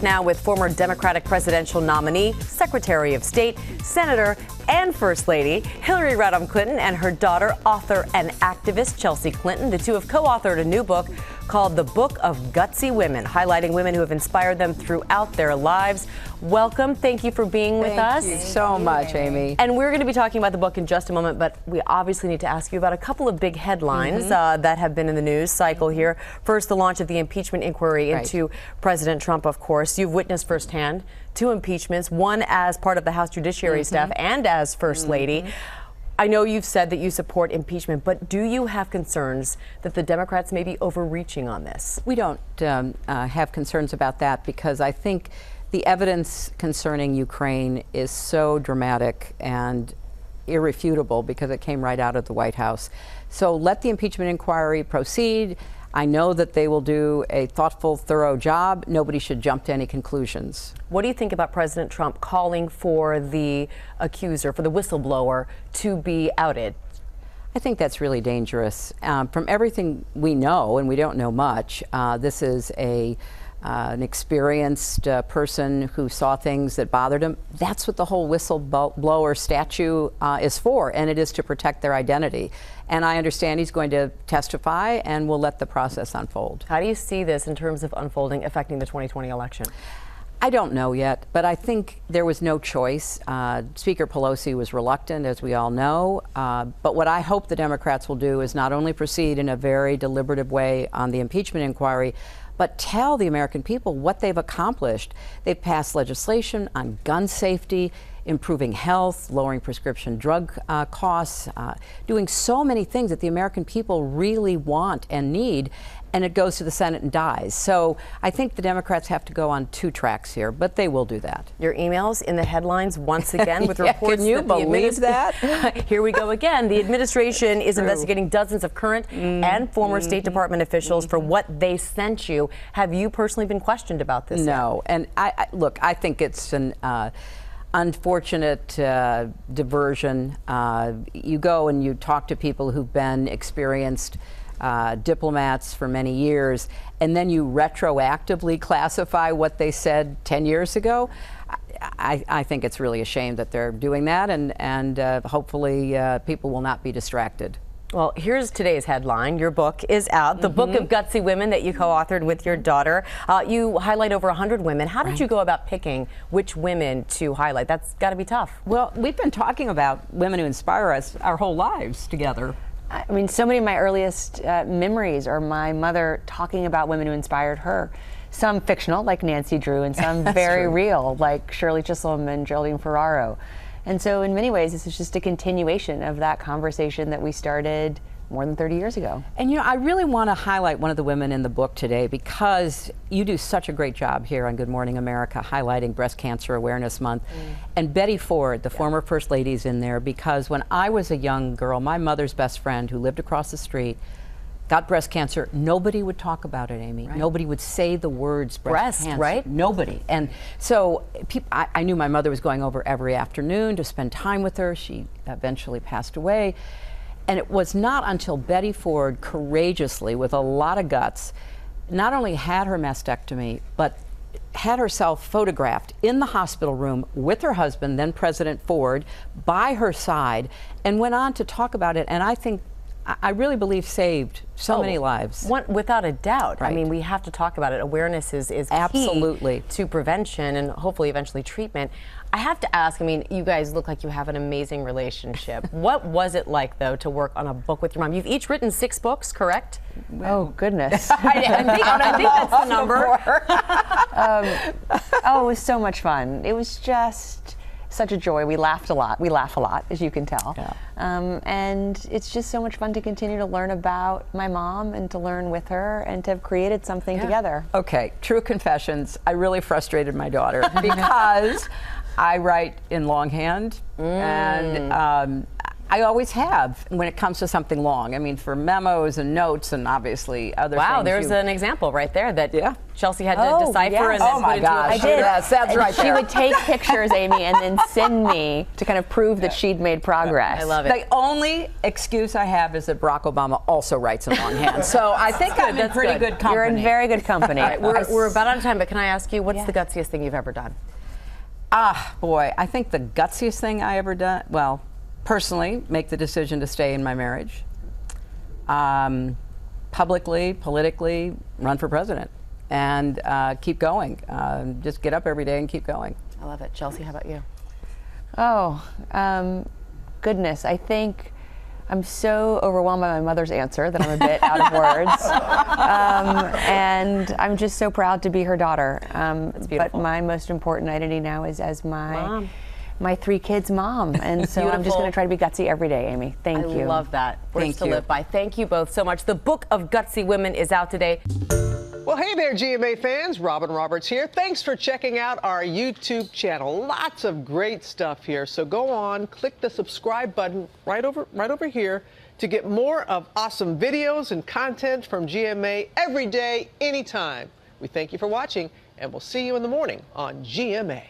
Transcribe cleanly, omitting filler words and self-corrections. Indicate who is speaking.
Speaker 1: Now with former Democratic presidential nominee, Secretary of State, Senator, and First Lady Hillary Rodham Clinton and her daughter, author and activist Chelsea Clinton. The two have co-authored a new book called The Book of Gutsy Women, highlighting women who have inspired them throughout their lives. Welcome. Thank you for being with us.
Speaker 2: Thank you so much, Amy.
Speaker 1: And we're going to be talking about the book in just a moment, but we obviously need to ask you about a couple of big headlines that have been in the news cycle here. First, the launch of the impeachment inquiry into President Trump, of course. You've witnessed firsthand two impeachments, one as part of the House Judiciary staff and as First Lady. I know you've said that you support impeachment, but do you have concerns that the Democrats may be overreaching on this?
Speaker 2: We don't have concerns about that because I think the evidence concerning Ukraine is so dramatic and irrefutable because it came right out of the White House. So let the impeachment inquiry proceed. I know that they will do a thoughtful, thorough job. Nobody should jump to any conclusions.
Speaker 1: What do you think about President Trump calling for the accuser, for the whistleblower, to be outed?
Speaker 2: I think that's really dangerous. From everything we know, and we don't know much, this is an experienced person who saw things that bothered him. That's what the whole whistleblower statute is for, and it is to protect their identity. And I understand he's going to testify, and we'll let the process unfold.
Speaker 1: How do you see this in terms of unfolding, affecting the 2020 election?
Speaker 2: I don't know yet, but I think there was no choice. Speaker Pelosi was reluctant, as we all know. But what I hope the Democrats will do is not only proceed in a very deliberative way on the impeachment inquiry, but tell the American people what they've accomplished. They've passed legislation on gun safety, improving health, lowering prescription drug costs, doing so many things that the American people really want and need, and it goes to the Senate and dies. So I think the Democrats have to go on two tracks here, but they will do that.
Speaker 1: Your emails in the headlines once again with reports.
Speaker 2: Can you believe that?
Speaker 1: Here we go again. The administration is investigating dozens of current and former State Department officials for what they sent you. Have you personally been questioned about this?
Speaker 2: No, and look, I think it's an unfortunate diversion. You go and you talk to people who've been experienced diplomats for many years, and then you retroactively classify what they said 10 years ago. I think it's really a shame that they're doing that, and hopefully people will not be distracted.
Speaker 1: Well, here's today's headline. Your book is out, The Book of Gutsy Women, that you co-authored with your daughter. You highlight over 100 women. How did you go about picking which women to highlight? That's got to be tough.
Speaker 2: Well, we've been talking about women who inspire us our whole lives together.
Speaker 3: I mean, so many of my earliest memories are my mother talking about women who inspired her. Some fictional, like Nancy Drew, and some very real, like Shirley Chisholm and Geraldine Ferraro. And so in many ways, this is just a continuation of that conversation that we started more than 30 years ago.
Speaker 2: And you know, I really want to highlight one of the women in the book today because you do such a great job here on Good Morning America highlighting Breast Cancer Awareness Month. And Betty Ford, the former First Lady, is in there because when I was a young girl, my mother's best friend who lived across the street got breast cancer. Nobody would talk about it, Amy. Nobody would say the words breast cancer.
Speaker 1: Right?
Speaker 2: Nobody. And so I knew my mother was going over every afternoon to spend time with her. She eventually passed away. And it was not until Betty Ford courageously, with a lot of guts, not only had her mastectomy, but had herself photographed in the hospital room with her husband, then President Ford, by her side, and went on to talk about it. And I really believe saved so many lives.
Speaker 1: Without a doubt. I mean, we have to talk about it. Awareness is
Speaker 2: absolutely
Speaker 1: key to prevention and hopefully eventually treatment. I have to ask, I mean, you guys look like you have an amazing relationship. What was it like, though, to work on a book with your mom? You've each written 6 books, correct?
Speaker 3: Oh, goodness.
Speaker 1: I think that's the number.
Speaker 3: Oh, it was so much fun. It was just such a joy. We laughed a lot. We laugh a lot, as you can tell.
Speaker 2: Yeah.
Speaker 3: And it's just so much fun to continue to learn about my mom and to learn with her and to have created something together.
Speaker 2: Okay, true confessions. I really frustrated my daughter because I write in longhand, and I always have when it comes to something long. I mean, for memos and notes and obviously other things.
Speaker 1: Wow, there's an example right there that Chelsea had to decipher
Speaker 3: yes.
Speaker 1: and then
Speaker 2: Oh my
Speaker 1: put into a
Speaker 2: gosh.
Speaker 3: I did.
Speaker 2: Yes, that's right
Speaker 3: She
Speaker 2: there.
Speaker 3: would take pictures, Amy, and then send me to kind of prove that she'd made progress.
Speaker 1: I love it.
Speaker 2: The only excuse I have is that Barack Obama also writes in longhand. So I think I'm in pretty good company.
Speaker 3: You're in very good company.
Speaker 1: All right, we're about out of time, but can I ask you, what's the gutsiest thing you've ever done?
Speaker 2: Ah, boy, I think the gutsiest thing I ever done, well, personally, make the decision to stay in my marriage. Publicly, politically, run for president. And keep going. Just get up every day and keep going.
Speaker 1: I love it. Chelsea, how about you?
Speaker 3: Oh, goodness. I think I'm so overwhelmed by my mother's answer that I'm a bit out of words. And I'm just so proud to be her daughter.
Speaker 1: That's beautiful.
Speaker 3: But my most important identity now is as my 3 kids' mom. And so I'm just going to try to be gutsy every day, Amy. Thank you.
Speaker 1: I love that. Words to
Speaker 2: you.
Speaker 1: live by. Thank you both so much. The Book of Gutsy Women is out today.
Speaker 4: Well, hey there, GMA fans. Robin Roberts here. Thanks for checking out our YouTube channel. Lots of great stuff here. So go on, click the subscribe button right over here to get more of awesome videos and content from GMA every day, anytime. We thank you for watching, and we'll see you in the morning on GMA.